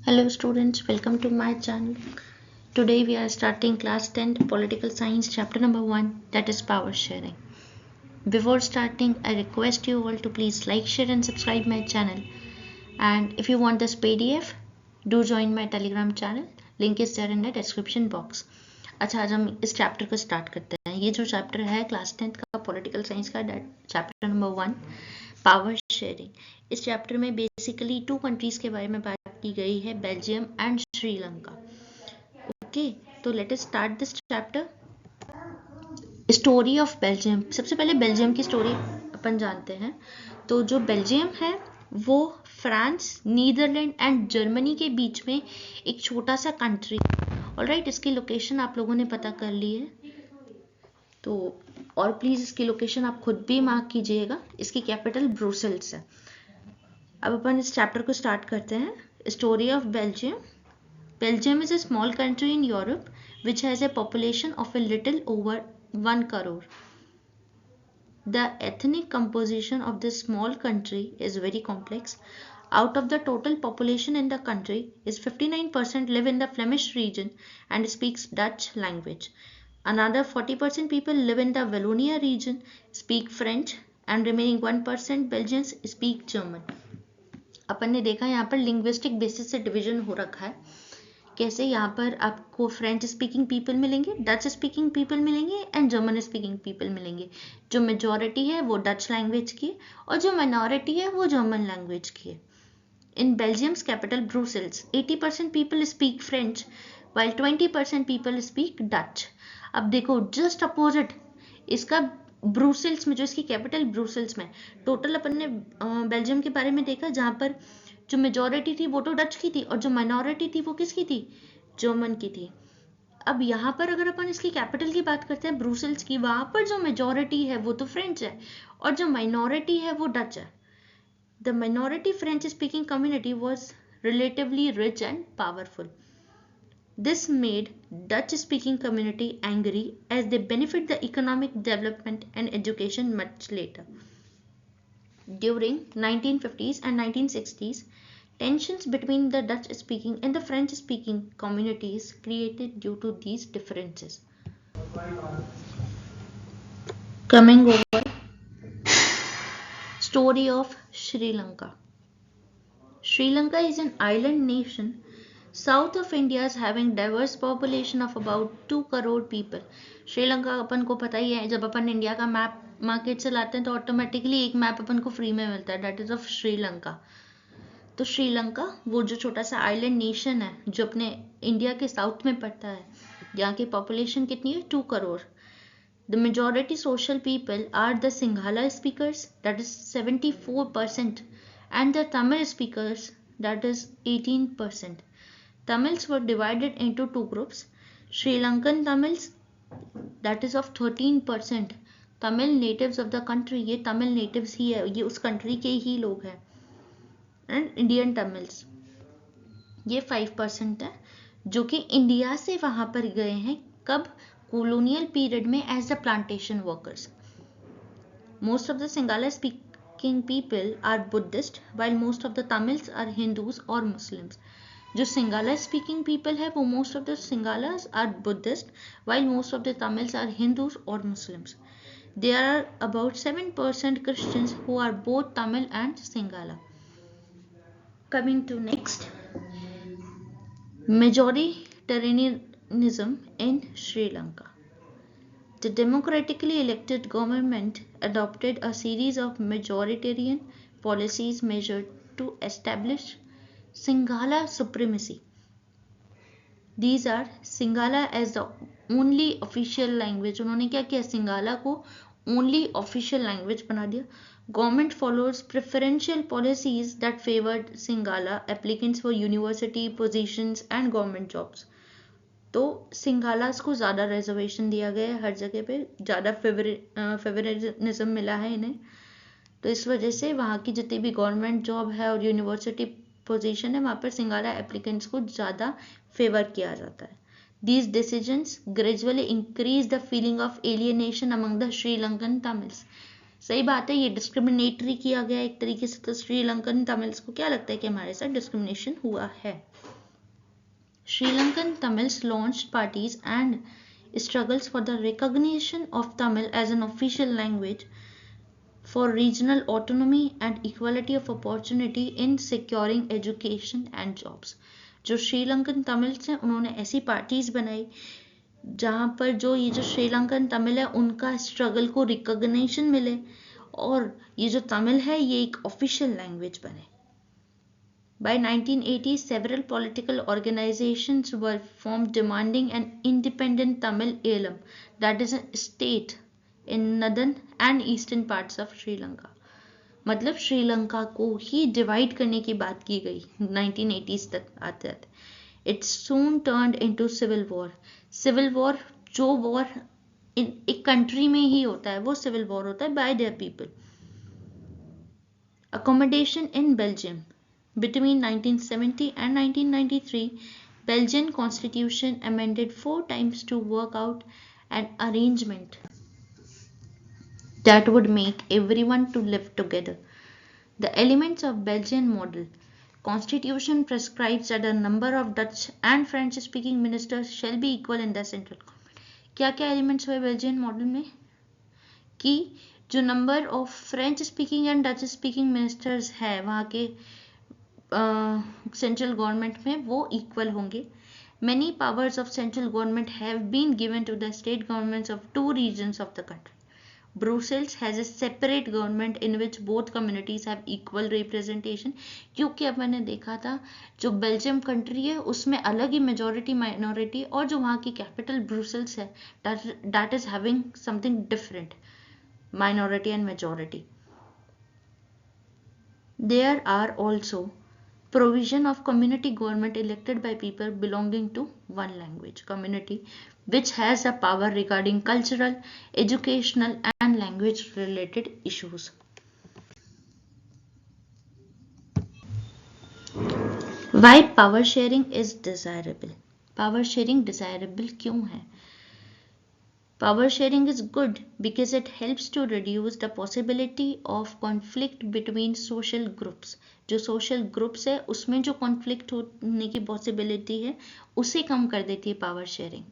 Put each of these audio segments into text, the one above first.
Hello students, welcome to my channel. Today we are starting class 10 political science chapter number 1, that is power sharing. Before starting, I request you all to please like, share and subscribe my channel. And if you want this PDF, do join my telegram channel. Link is there in the description box. अच्छा, आज हम इस chapter को start करते हैं. ये जो chapter है क्लास 10 का पॉलिटिकल साइंस का चैप्टर नंबर 1 पावर शेयरिंग. इस चैप्टर में बेसिकली 2 कंट्रीज के बारे में बात की गई है, बेल्जियम एंड श्रीलंका. ओके, तो let us start this chapter. Story of Belgium. सबसे पहले बेल्जियम की स्टोरी अपन जानते हैं. तो जो बेल्जियम है वो फ्रांस, नीदरलैंड एंड जर्मनी के बीच में एक छोटा सा कंट्री. ऑलराइट, इसकी लोकेशन आप लोगों ने पता कर ली है. तो और प्लीज इसकी लोकेशन आप खुद भी मार्क कीजिएगा. इसकी कैपिटल ब्रुसेल्स है. अब अपन इस चैप्टर को स्टार्ट करते हैं. Story of Belgium. Belgium is a small country in Europe which has a population of a little over 1 crore. The ethnic composition of this small country is very complex. Out of the total population in the country is 59% live in the Flemish region and speaks Dutch language. Another 40% people live in the Wallonia region, speak French, and remaining 1% Belgians speak German. अपन ने देखा यहाँ पर linguistic basis से division हो रखा है. कैसे? यहाँ पर आपको फ्रेंच स्पीकिंग पीपल मिलेंगे, डच स्पीकिंग पीपल मिलेंगे एंड जर्मन स्पीकिंग पीपल मिलेंगे. जो मेजॉरिटी है वो डच लैंग्वेज की और जो माइनॉरिटी है वो जर्मन लैंग्वेज की है. In Belgium's capital Brussels 80% people speak French while 20% people speak Dutch. अब देखो, जस्ट अपोजिट इसका ब्रुसेल्स में, जो इसकी कैपिटल ब्रुसेल्स में, टोटल अपन ने बेल्जियम के बारे में देखा जहाँ पर जो मेजॉरिटी थी वो तो डच की थी और जो माइनॉरिटी थी वो किसकी थी? जर्मन की थी. अब यहाँ पर अगर अपन इसकी कैपिटल की बात करते हैं ब्रुसेल्स की, वहां पर जो मेजॉरिटी है वो तो फ्रेंच है और जो माइनॉरिटी है वो डच है. The minority French speaking community was relatively rich and powerful. This made Dutch-speaking community angry as they benefit the economic development and education much later. During 1950s and 1960s, tensions between the Dutch-speaking and the French-speaking communities created due to these differences. Coming over, story of Sri Lanka. Sri Lanka is an island nation south of India having diverse population of about 2 crore people. Sri Lanka अपन को पता ही है, जब अपन India का map market से लाते हैं तो automatically एक map अपन को फ्री में मिलता है, दैट इज ऑफ श्रीलंका. तो श्रीलंका वो जो छोटा सा आइलैंड नेशन है जो अपने इंडिया के साउथ में पड़ता है, यहाँ की पॉपुलेशन कितनी है? 2 crore. The majority social people are the Sinhala speakers, that is 74%, and the Tamil speakers, that is 18%. Tamils were divided into 2 groups. Sri Lankan Tamils, that is of 13%. Tamil natives of the country, ये Tamil natives ही है, ये उस country के ही लोग हैं. And Indian Tamils, ये 5% है जो कि इंडिया से वहां पर गए हैं. कब? colonial period में as the plantation workers. Most of the Sinhala speaking people are Buddhist while most of the Tamils are Hindus or Muslims. जो सिंगाला स्पीकिंग पीपल है वो most of the Sinhalese are Buddhist while most of the Tamils are Hindus or Muslims. There are about 7% Christians who are both Tamil and Singala. Coming to next, majoritarianism in Sri Lanka. The democratically elected government adopted a series of majoritarian policies measured to establish Sinhala supremacy. These are Sinhala as the only official language. उन्होंने क्या किया? सिंगाला को only official language बना दिया. Government follows preferential policies that favored Singhala applicants for university positions and government jobs. तो सिंगालास को ज़्यादा reservation दिया गया है, हर जगह पे ज़्यादा फेवरिज्म मिला है इन्हें. तो इस वजह से वहाँ की जितनी भी गवर्नमेंट जॉब है और यूनिवर्सिटी पोजीशन है वहाँ पर सिंगाला एप्लीकेंट्स को ज़्यादा फेवर किया जाता है. These decisions gradually increase the feeling of alienation among the Sri Lankan Tamils. सही बात है, ये डिस्क्रिमिनेटरी किया गया एक तरीके से. तो श्रीलंकन तमिल्स को क्या लगता है कि हमारे साथ डिस्क्रिमिनेशन हुआ है. Sri Lankan Tamils launched parties and struggles for the recognition of Tamil as an official language, for regional autonomy and equality of opportunity in securing education and jobs. जो श्रीलंकन तमिल्स हैं उन्होंने ऐसी पार्टीज बनाई जहाँ पर जो ये जो श्रीलंकन तमिल है उनका स्ट्रगल को रिकॉग्निशन मिले और ये जो तमिल है ये एक ऑफिशियल लैंग्वेज बने. By 1980, several political organizations were formed demanding an independent Tamil Eelam, that is a state in northern and eastern parts of Sri Lanka. मतलब श्रीलंका को ही डिवाइड करने की बात की गई 1980s तक आते आते. It soon turned into civil war. Civil war जो वॉर एक कंट्री में ही होता है वो सिविल वॉर होता है by their people. Accommodation in Belgium. Between 1970 and 1993, Belgian constitution amended 4 times to work out an arrangement that would make everyone to live together. The elements of Belgian model. Constitution prescribes that a number of Dutch and French speaking ministers shall be equal in the central government. क्या क्या elements हुए Belgian model में कि जो number of French speaking and Dutch speaking ministers है वहाँ के central government में वो इक्वल होंगे. Many powers of central government have been given to the state governments of 2 regions of the country. Brussels has a separate government in which both communities have equal representation. क्योंकि अब मैंने देखा था जो Belgium country है उसमें अलग ही majority minority और जो वहाँ की कैपिटल ब्रुसेल्स है that is having something different, minority and majority. There are also provision of community government elected by people belonging to one language community, which has a power regarding cultural, educational and language related issues. Why power sharing is desirable? Power sharing desirable क्यों है? Power sharing is good because it helps to reduce the possibility of conflict between social groups. जो social groups है उसमें जो conflict होने की possibility है उसे कम कर देती है power sharing.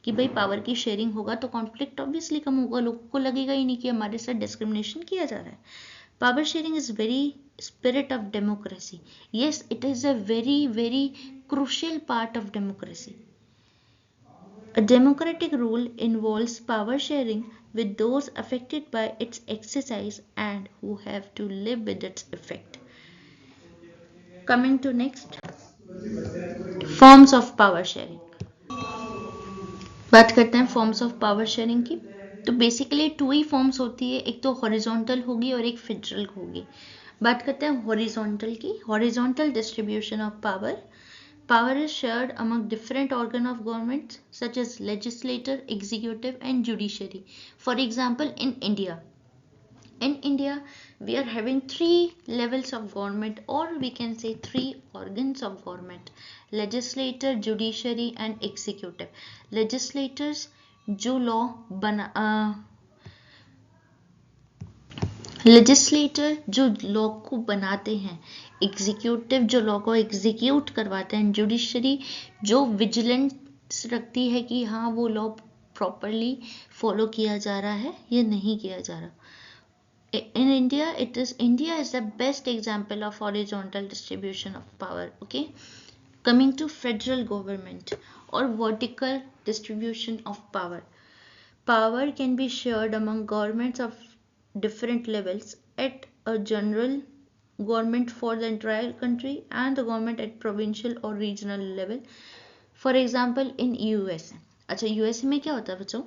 कि भाई पावर की शेयरिंग होगा तो कॉन्फ्लिक्ट ऑब्वियसली कम होगा, लोगों को लगेगा ही नहीं कि हमारे साथ डिस्क्रिमिनेशन किया जा रहा है. Power sharing is very spirit of democracy. Yes, it is a very crucial part of democracy. A democratic rule involves power sharing with those affected by its exercise and who have to live with its effect. Coming to next, forms of power sharing. बात करते हैं forms of power sharing की. तो basically 2 ही forms होती है, एक तो horizontal होगी और एक फेडरल होगी. बात करते हैं हॉरिजॉन्टल की. Horizontal distribution of power. Power is shared among different organs of government such as legislature, executive and judiciary. For example, in India we are having 3 levels of government, or we can say 3 organs of government: legislature, judiciary and executive. Legislators जो law legislator जो law को बनाते हैं, executive जो law को execute करवाते हैं, judiciary जो विजिलेंस रखती है कि हाँ वो लॉ प्रॉपरली फॉलो किया जा रहा है या नहीं किया जा रहा. In India, India is the best example of horizontal distribution of power. Okay, coming to federal government or vertical distribution of power. Power can be shared among governments of different levels at a general government for the entire country and the government at provincial or regional level. For example, in USA. अच्छा, USA में क्या होता है बच्चों,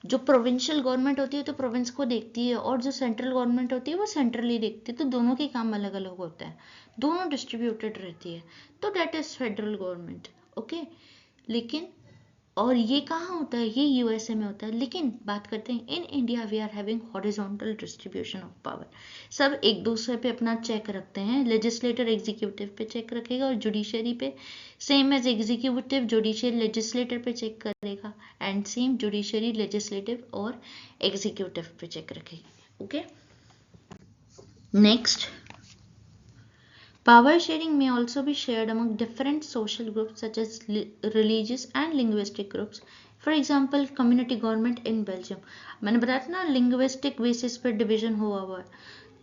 जो provincial government होती है तो प्रोविंस को देखती है और जो सेंट्रल गवर्नमेंट होती है वो सेंट्रली देखती है, तो दोनों के काम अलग अलग होते हैं, दोनों डिस्ट्रीब्यूटेड रहती है, तो that is federal government. Okay, लेकिन और ये कहाँ होता है, ये यूएसए में होता है. लेकिन बात करते हैं in India we are having horizontal distribution of power. सब एक दूसरे पे अपना चेक रखते हैं. लेजिस्लेटर एग्जीक्यूटिव पे चेक रखेगा और जुडिशरी पे same as executive judicial legislator पे चेक करेगा एंड सेम जुडिशरी लेजिस्लेटिव और एग्जीक्यूटिव पे चेक रखेगी. Okay, next Power sharing may also be shared among different social groups such as religious and linguistic groups. For example, community government in Belgium. मैंने बताया था ना linguistic basis पर division हुआ है,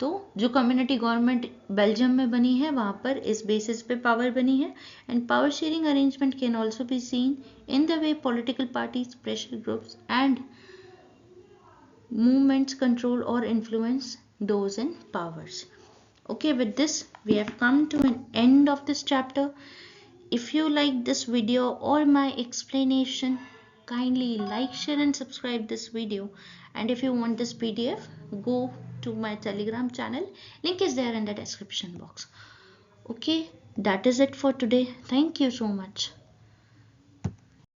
तो जो कम्युनिटी गवर्नमेंट बेल्जियम में बनी है वहाँ पर इस बेसिस पे पावर बनी है. And power sharing arrangement can also be seen in the way political parties, pressure groups and movements control or influence those in powers. Okay, with this we have come to an end of this chapter. If you like this video or my explanation, kindly like, share and subscribe this video. And if you want this PDF, go to my Telegram channel. Link is there in the description box. Okay, that is it for today. Thank you so much.